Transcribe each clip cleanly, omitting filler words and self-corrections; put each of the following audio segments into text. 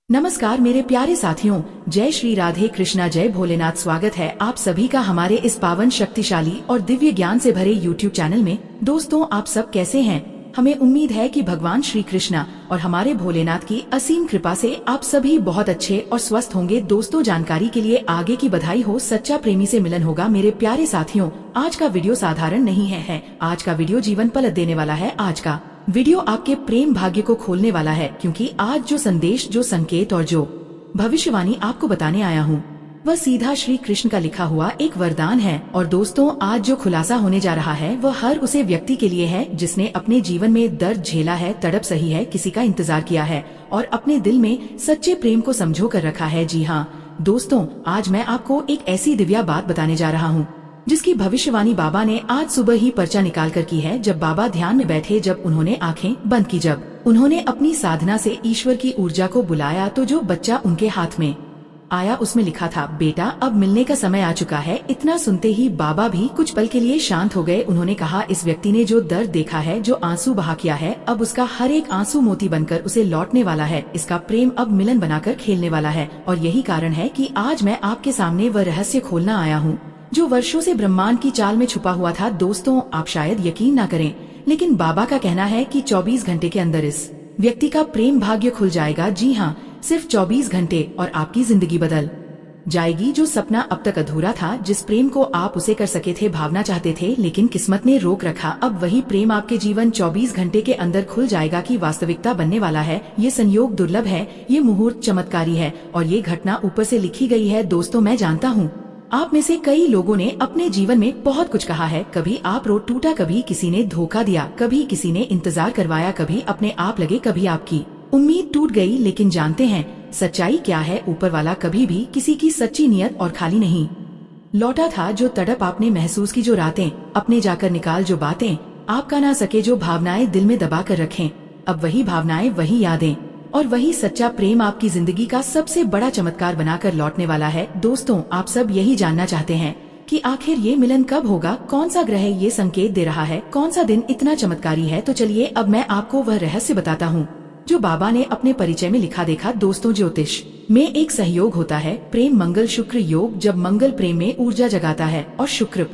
नमस्कार मेरे प्यारे साथियों, जय श्री राधे कृष्णा, जय भोलेनाथ। स्वागत है आप सभी का हमारे इस पावन, शक्तिशाली और दिव्य ज्ञान से भरे YouTube चैनल में। दोस्तों, आप सब कैसे हैं? हमें उम्मीद है कि भगवान श्री कृष्णा और हमारे भोलेनाथ की असीम कृपा से आप सभी बहुत अच्छे और स्वस्थ होंगे। दोस्तों, जानकारी के लिए आगे की बधाई हो। सच्चा प्रेमी से मिलन होगा। मेरे प्यारे साथियों, आज का वीडियो साधारण नहीं है। आज का वीडियो जीवन पलट देने वाला है। आज का वीडियो आपके प्रेम भाग्य को खोलने वाला है, क्योंकि आज जो संदेश, जो संकेत और जो भविष्यवाणी आपको बताने आया हूँ, वह सीधा श्री कृष्ण का लिखा हुआ एक वरदान है। और दोस्तों, आज जो खुलासा होने जा रहा है वह हर उसे व्यक्ति के लिए है जिसने अपने जीवन में दर्द झेला है, तड़प सही है, किसी का इंतजार किया है और अपने दिल में सच्चे प्रेम को समझो कर रखा है। जी हाँ दोस्तों, आज मैं आपको एक ऐसी दिव्या बात बताने जा रहा हूँ जिसकी भविष्यवाणी बाबा ने आज सुबह ही पर्चा निकाल कर की है। जब बाबा ध्यान में बैठे, जब उन्होंने आंखें बंद की, जब उन्होंने अपनी साधना से ईश्वर की ऊर्जा को बुलाया, तो जो बच्चा उनके हाथ में आया उसमें लिखा था, बेटा अब मिलने का समय आ चुका है। इतना सुनते ही बाबा भी कुछ पल के लिए शांत हो गए। उन्होंने कहा, इस व्यक्ति ने जो दर्द देखा है, जो आंसू बहा किया है, अब उसका हर एक आंसू मोती बनकर उसे लौटने वाला है। इसका प्रेम अब मिलन बनाकर खेलने वाला है। और यही कारण है कि आज मैं आपके सामने वह रहस्य खोलना आया हूँ जो वर्षों से ब्रह्मांड की चाल में छुपा हुआ था। दोस्तों, आप शायद यकीन न करें, लेकिन बाबा का कहना है कि 24 घंटे के अंदर इस व्यक्ति का प्रेम भाग्य खुल जाएगा। जी हाँ, सिर्फ 24 घंटे और आपकी जिंदगी बदल जाएगी। जो सपना अब तक अधूरा था, जिस प्रेम को आप उसे कर सके थे, भावना चाहते थे, लेकिन किस्मत ने रोक रखा, अब वही प्रेम आपके जीवन 24 घंटे के अंदर खुल जाएगा कि वास्तविकता बनने वाला है। ये संयोग दुर्लभ है, ये मुहूर्त चमत्कारी है और ये घटना ऊपर से लिखी गई है। दोस्तों, मैं जानता हूँ आप में से कई लोगों ने अपने जीवन में बहुत कुछ कहा है। कभी आप रो टूटा, कभी किसी ने धोखा दिया, कभी किसी ने इंतजार करवाया, कभी अपने आप लगे, कभी आपकी उम्मीद टूट गई। लेकिन जानते हैं सच्चाई क्या है? ऊपर वाला कभी भी किसी की सच्ची नियत और खाली नहीं लौटा था। जो तड़प आपने महसूस की, जो रातें अपने जाकर निकाल, जो बातें आपका ना सके, जो भावनाएं दिल में दबा कर रखें, अब वही भावनाएं, वही यादें और वही सच्चा प्रेम आपकी जिंदगी का सबसे बड़ा चमत्कार बनाकर लौटने वाला है। दोस्तों, आप सब यही जानना चाहते हैं कि आखिर ये मिलन कब होगा, कौन सा ग्रह ये संकेत दे रहा है, कौन सा दिन इतना चमत्कारी है। तो चलिए अब मैं आपको वह रहस्य बताता हूँ जो बाबा ने अपने परिचय में लिखा देखा। दोस्तों, ज्योतिष में एक सहयोग होता है, प्रेम मंगल शुक्र योग। जब मंगल प्रेम में ऊर्जा जगाता है और शुक्र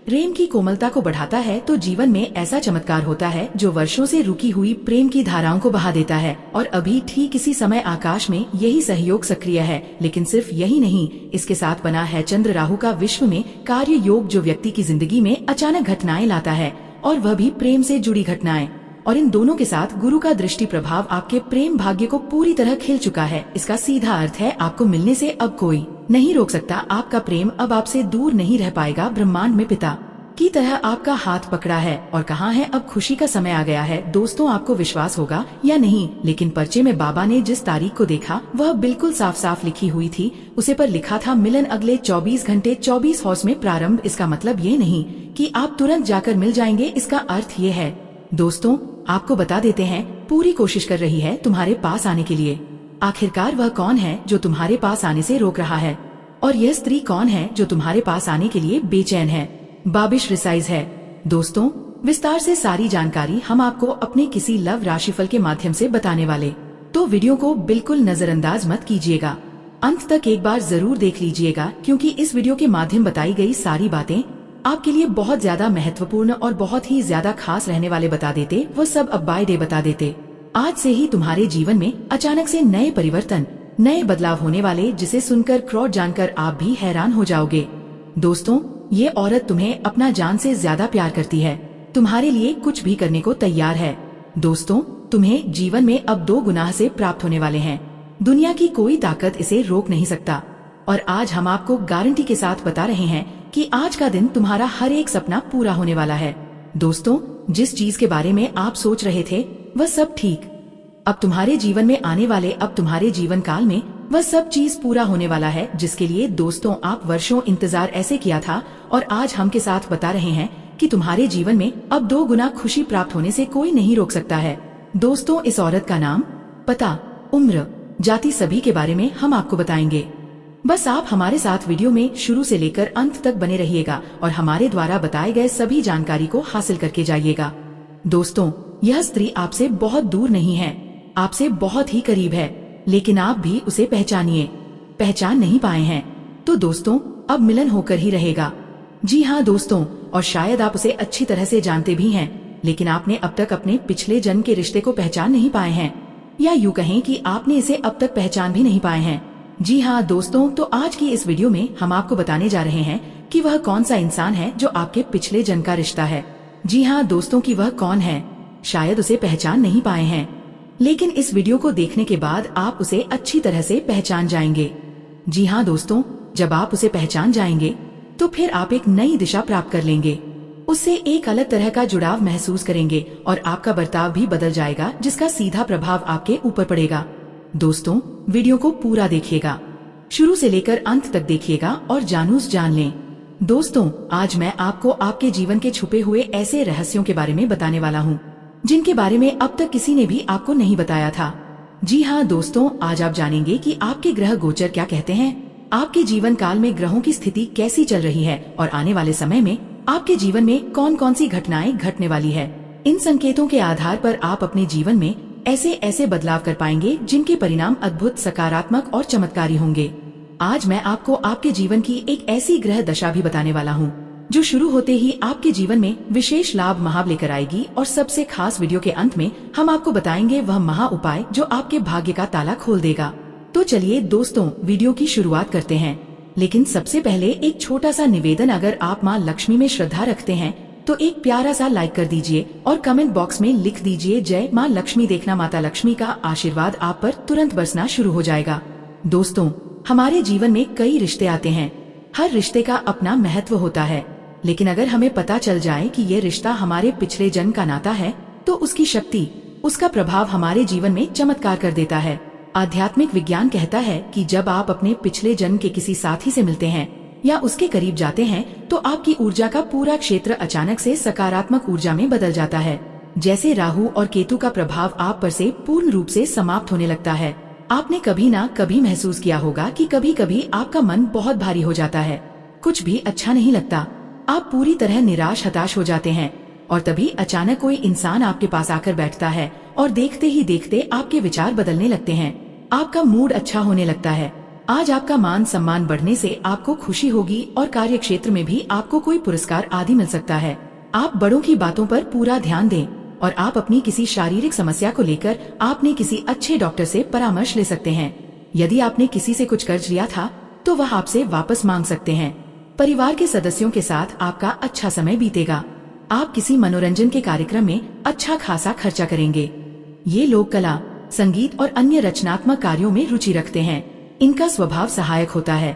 प्रेम की कोमलता को बढ़ाता है, तो जीवन में ऐसा चमत्कार होता है जो वर्षों से रुकी हुई प्रेम की धाराओं को बहा देता है। और अभी ठीक इसी समय आकाश में यही सहयोग सक्रिय है। लेकिन सिर्फ यही नहीं, इसके साथ बना है चंद्र राहु का विश्व में कार्य योग, जो व्यक्ति की जिंदगी में अचानक घटनाएं लाता है, और वह भी प्रेम से जुड़ी घटनाएं। और इन दोनों के साथ गुरु का दृष्टि प्रभाव आपके प्रेम भाग्य को पूरी तरह खिल चुका है। इसका सीधा अर्थ है, आपको मिलने से अब कोई नहीं रोक सकता। आपका प्रेम अब आपसे दूर नहीं रह पाएगा। ब्रह्मांड में पिता की तरह आपका हाथ पकड़ा है और कहा है, अब खुशी का समय आ गया है। दोस्तों, आपको विश्वास होगा या नहीं, लेकिन पर्चे में बाबा ने जिस तारीख को देखा वह बिल्कुल साफ साफ लिखी हुई थी। उसे पर लिखा था, मिलन अगले 24 घंटे 24 हॉर्स में प्रारंभ। इसका मतलब ये नहीं कि आप तुरंत जाकर मिल जाएंगे, इसका अर्थ ये है, दोस्तों, आपको बता देते हैं, पूरी कोशिश कर रही है तुम्हारे पास आने के लिए। आखिरकार वह कौन है जो तुम्हारे पास आने से रोक रहा है? और यह स्त्री कौन है जो तुम्हारे पास आने के लिए बेचैन है, बाबिश रिसाइज है? दोस्तों, विस्तार से सारी जानकारी हम आपको अपने किसी लव राशिफल के माध्यम से बताने वाले, तो वीडियो को बिल्कुल नजरअंदाज मत कीजिएगा, अंत तक एक बार जरूर देख लीजिएगा, क्योंकि इस वीडियो के माध्यम बताई गई सारी बातें आपके लिए बहुत ज्यादा महत्वपूर्ण और बहुत ही ज्यादा खास रहने वाले बता देते। वो सब अब बाय डे बता देते। आज से ही तुम्हारे जीवन में अचानक से नए परिवर्तन, नए बदलाव होने वाले, जिसे सुनकर क्रॉड जानकर आप भी हैरान हो जाओगे। दोस्तों, ये औरत तुम्हें अपना जान से ज्यादा प्यार करती है, तुम्हारे लिए कुछ भी करने को तैयार है। दोस्तों, तुम्हें जीवन में अब 2 गुनाह से प्राप्त होने वाले हैं। दुनिया की कोई ताकत इसे रोक नहीं सकता। और आज हम आपको गारंटी के साथ बता रहे हैं कि आज का दिन तुम्हारा हर एक सपना पूरा होने वाला है। दोस्तों, जिस चीज के बारे में आप सोच रहे थे वह सब ठीक अब तुम्हारे जीवन में आने वाले, अब तुम्हारे जीवन काल में वह सब चीज पूरा होने वाला है, जिसके लिए दोस्तों आप वर्षों इंतजार ऐसे किया था। और आज हम के साथ बता रहे हैं कि तुम्हारे जीवन में अब 2 गुना खुशी प्राप्त होने से कोई नहीं रोक सकता है। दोस्तों, इस औरत का नाम, पता, उम्र, जाति सभी के बारे में हम आपको बताएंगे। बस आप हमारे साथ वीडियो में शुरू से लेकर अंत तक बने रहिएगा और हमारे द्वारा बताए गए सभी जानकारी को हासिल करके जाइएगा। दोस्तों, यह स्त्री आपसे बहुत दूर नहीं है, आपसे बहुत ही करीब है। लेकिन आप भी उसे पहचान नहीं पाए हैं। तो दोस्तों, अब मिलन होकर ही रहेगा। जी हाँ दोस्तों, और शायद आप उसे अच्छी तरह से जानते भी हैं, लेकिन आपने अब तक अपने पिछले जन्म के रिश्ते को पहचान नहीं पाए हैं, या यूँ कहें कि आपने इसे अब तक पहचान भी नहीं पाए हैं। जी हाँ दोस्तों, तो आज की इस वीडियो में हम आपको बताने जा रहे हैं कि वह कौन सा इंसान है जो आपके पिछले जन्म का रिश्ता है। जी हाँ दोस्तों, कि वह कौन है, शायद उसे पहचान नहीं पाए हैं, लेकिन इस वीडियो को देखने के बाद आप उसे अच्छी तरह से पहचान जाएंगे। जी हाँ दोस्तों, जब आप उसे पहचान जाएंगे तो फिर आप एक नई दिशा प्राप्त कर लेंगे, उससे एक अलग तरह का जुड़ाव महसूस करेंगे और आपका बर्ताव भी बदल जाएगा, जिसका सीधा प्रभाव आपके ऊपर पड़ेगा। दोस्तों, वीडियो को पूरा देखिएगा, शुरू से लेकर अंत तक देखिएगा और जान लें। दोस्तों, आज मैं आपको आपके जीवन के छुपे हुए ऐसे रहस्यों के बारे में बताने वाला हूँ, जिनके बारे में अब तक किसी ने भी आपको नहीं बताया था। जी हाँ दोस्तों, आज आप जानेंगे कि आपके ग्रह गोचर क्या कहते हैं, आपके जीवन काल में ग्रहों की स्थिति कैसी चल रही है और आने वाले समय में आपके जीवन में कौन कौन सी घटनाएं घटने वाली है। इन संकेतों के आधार पर आप अपने जीवन में ऐसे बदलाव कर पाएंगे जिनके परिणाम अद्भुत, सकारात्मक और चमत्कारी होंगे। आज मैं आपको आपके जीवन की एक ऐसी ग्रह दशा भी बताने वाला हूँ जो शुरू होते ही आपके जीवन में विशेष लाभ महाव लेकर आएगी, और सबसे खास वीडियो के अंत में हम आपको बताएंगे वह महा उपाय जो आपके भाग्य का ताला खोल देगा। तो चलिए दोस्तों, वीडियो की शुरुआत करते हैं, लेकिन सबसे पहले एक छोटा सा निवेदन, अगर आप माँ लक्ष्मी में श्रद्धा रखते हैं तो एक प्यारा सा लाइक कर दीजिए और कमेंट बॉक्स में लिख दीजिए जय माँ लक्ष्मी। देखना, माता लक्ष्मी का आशीर्वाद आप पर तुरंत बरसना शुरू हो जाएगा। दोस्तों, हमारे जीवन में कई रिश्ते आते हैं, हर रिश्ते का अपना महत्व होता है, लेकिन अगर हमें पता चल जाए कि ये रिश्ता हमारे पिछले जन्म का नाता है तो उसकी शक्ति, उसका प्रभाव हमारे जीवन में चमत्कार कर देता है। आध्यात्मिक विज्ञान कहता है कि जब आप अपने पिछले जन्म के किसी साथी से मिलते हैं या उसके करीब जाते हैं तो आपकी ऊर्जा का पूरा क्षेत्र अचानक से सकारात्मक ऊर्जा में बदल जाता है। जैसे राहु और केतु का प्रभाव आप पर से पूर्ण रूप से समाप्त होने लगता है। आपने कभी ना कभी महसूस किया होगा कि कभी कभी आपका मन बहुत भारी हो जाता है, कुछ भी अच्छा नहीं लगता, आप पूरी तरह निराश हताश हो जाते हैं, और तभी अचानक कोई इंसान आपके पास आकर बैठता है और देखते ही देखते आपके विचार बदलने लगते हैं, आपका मूड अच्छा होने लगता है। आज आपका मान सम्मान बढ़ने से आपको खुशी होगी और कार्य क्षेत्र में भी आपको कोई पुरस्कार आदि मिल सकता है। आप बड़ों की बातों पर पूरा ध्यान दें और आप अपनी किसी शारीरिक समस्या को लेकर आपने किसी अच्छे डॉक्टर से परामर्श ले सकते हैं। यदि आपने किसी से कुछ कर्ज लिया था तो वह आपसे वापस मांग सकते हैं। परिवार के सदस्यों के साथ आपका अच्छा समय बीतेगा। आप किसी मनोरंजन के कार्यक्रम में अच्छा खासा खर्चा करेंगे। ये लोग कला, संगीत और अन्य रचनात्मक कार्यों में रुचि रखते हैं। इनका स्वभाव सहायक होता है।